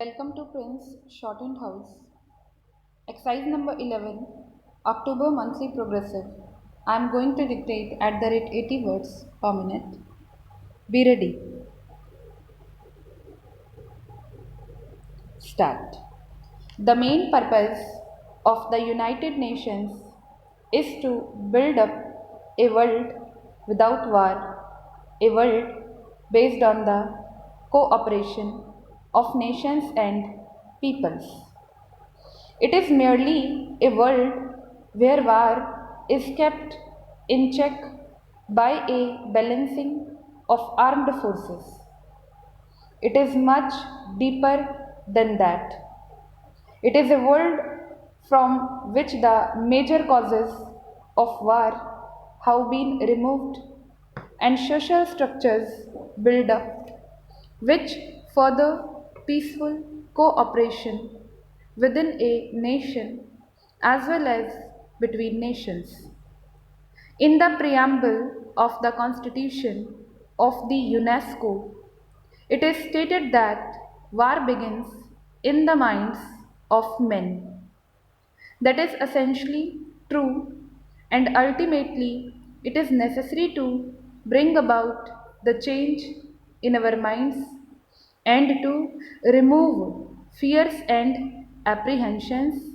Welcome to Prince Shortened House. Exercise number 11, October monthly progressive. I am going to dictate at the rate 80 words per minute. Be ready. Start. The main purpose of the United Nations is to build up a world without war, a world based on the cooperation of nations and peoples. It is merely a world where war is kept in check by a balancing of armed forces. It is much deeper than that. It is a world from which the major causes of war have been removed and social structures built up, which further peaceful cooperation within a nation as well as between nations. In the preamble of the Constitution of the UNESCO, it is stated that war begins in the minds of men. That is essentially true, and ultimately, it is necessary to bring about the change in our minds and to remove fears and apprehensions,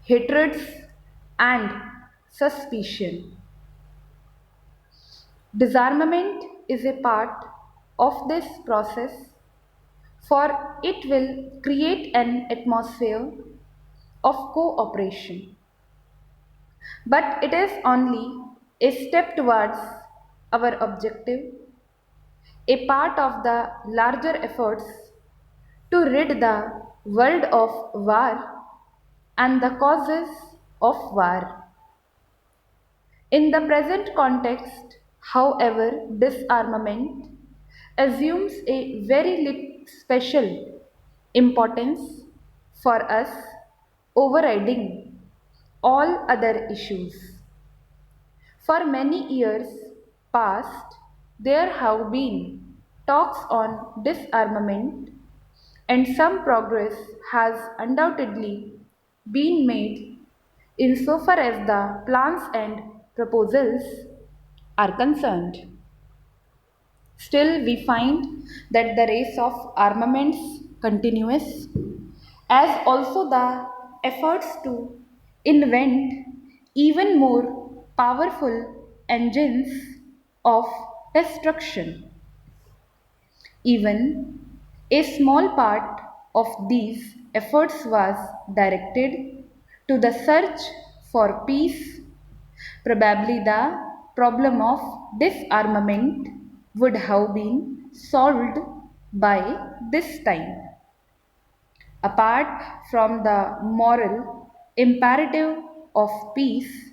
hatreds, and suspicion. Disarmament is a part of this process, for it will create an atmosphere of cooperation. But it is only a step towards our objective, a part of the larger efforts to rid the world of war and the causes of war. In the present context, however, disarmament assumes a very special importance for us, overriding all other issues. For many years past, there have been talks on disarmament, and some progress has undoubtedly been made insofar as the plans and proposals are concerned. Still, we find that the race of armaments continues, as also the efforts to invent even more powerful engines of destruction. Even a small part of these efforts was directed to the search for peace. Probably the problem of disarmament would have been solved by this time. Apart from the moral imperative of peace,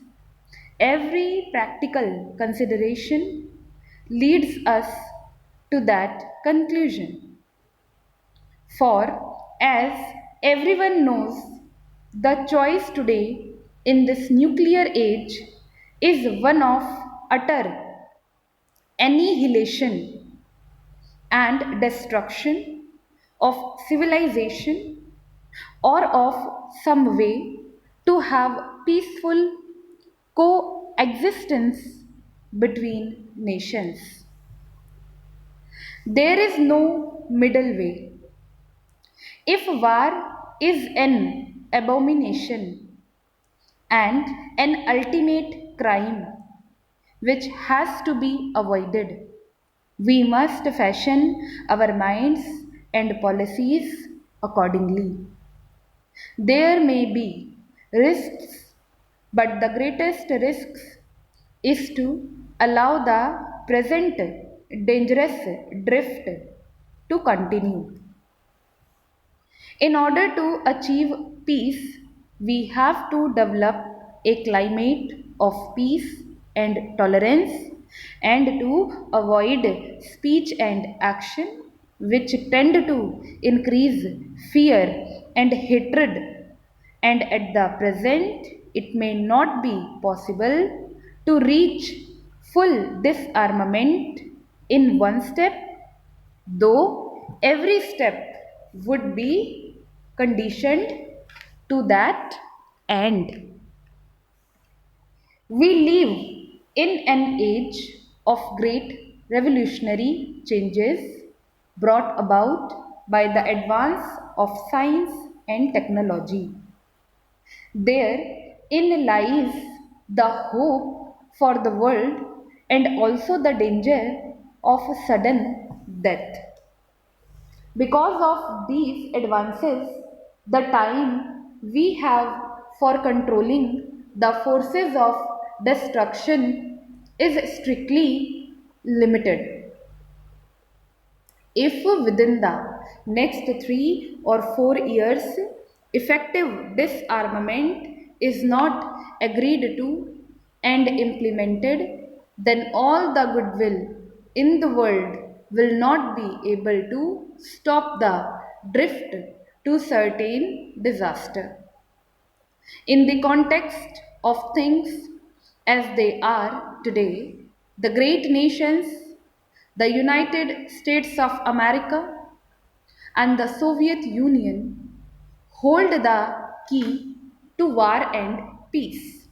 every practical consideration leads us to that conclusion. For, as everyone knows, the choice today in this nuclear age is one of utter annihilation and destruction of civilization or of some way to have peaceful coexistence between nations. There is no middle way. If war is an abomination and an ultimate crime which has to be avoided, we must fashion our minds and policies accordingly. There may be risks, but the greatest risks is to allow the present dangerous drift to continue. In order to achieve peace, we have to develop a climate of peace and tolerance and to avoid speech and action which tend to increase fear and hatred. And at the present, it may not be possible to reach full disarmament in one step, though every step would be conditioned to that end. We live in an age of great revolutionary changes brought about by the advance of science and technology. Therein lies the hope for the world and also the danger of sudden death. Because of these advances, the time we have for controlling the forces of destruction is strictly limited. If within the next 3 or 4 years effective disarmament is not agreed to and implemented, then all the goodwill in the world will not be able to stop the drift to certain disaster. In the context of things as they are today, the great nations, the United States of America, and the Soviet Union hold the key to war and peace.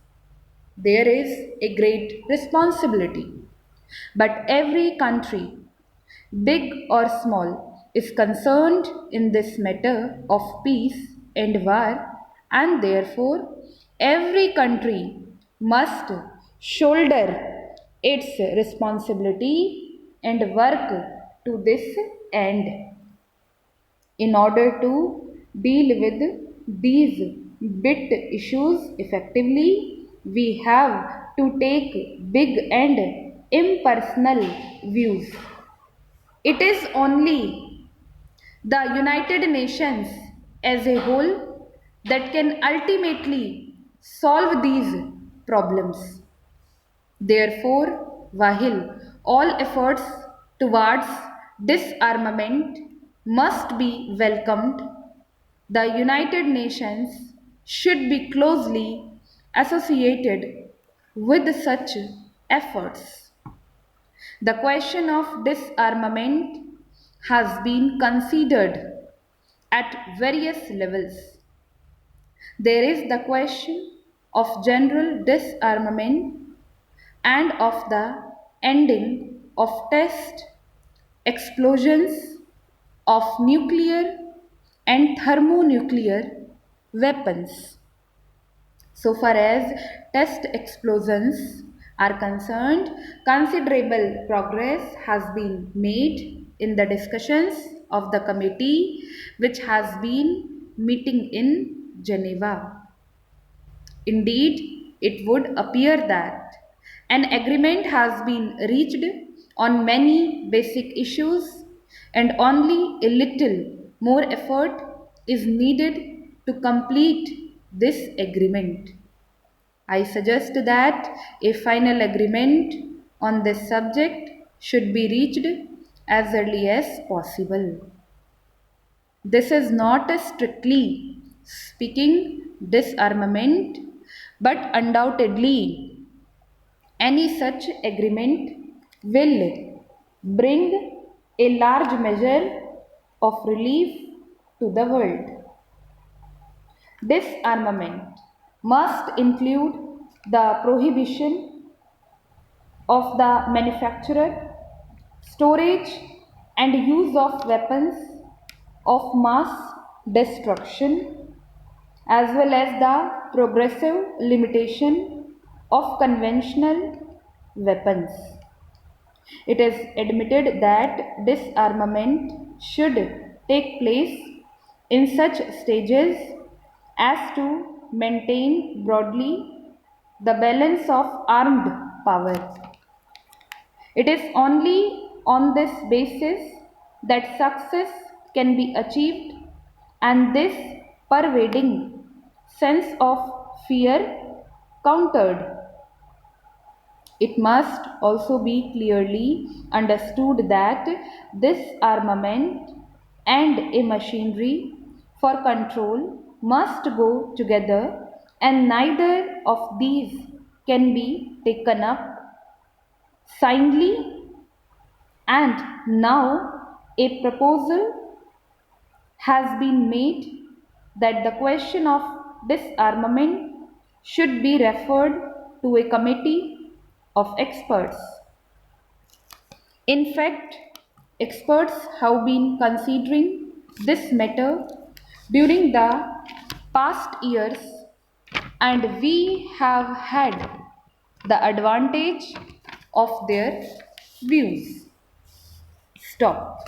There is a great responsibility, but every country, big or small, is concerned in this matter of peace and war, and therefore every country must shoulder its responsibility and work to this end. In order to deal with these bit issues effectively, we have to take big and impersonal views. It is only the United Nations as a whole that can ultimately solve these problems. Therefore, while all efforts towards disarmament must be welcomed, the United Nations should be closely associated with such efforts. The question of disarmament has been considered at various levels. There is the question of general disarmament and of the ending of test explosions of nuclear and thermonuclear weapons. So far as test explosions are concerned, considerable progress has been made in the discussions of the committee which has been meeting in Geneva. Indeed, it would appear that an agreement has been reached on many basic issues and only a little more effort is needed to complete this agreement. I suggest that a final agreement on this subject should be reached as early as possible. This is not a strictly speaking disarmament, but undoubtedly any such agreement will bring a large measure of relief to the world. Disarmament must include the prohibition of the manufacture, storage, and use of weapons of mass destruction, as well as the progressive limitation of conventional weapons. It is admitted that disarmament should take place in such stages as to maintain broadly the balance of armed power. It is only on this basis that success can be achieved, and this pervading sense of fear countered. It must also be clearly understood that this armament and a machinery for control must go together, and neither of these can be taken up singly. And now a proposal has been made that the question of disarmament should be referred to a committee of experts. In fact, experts have been considering this matter during the past years, and we have had the advantage of their views. Stop.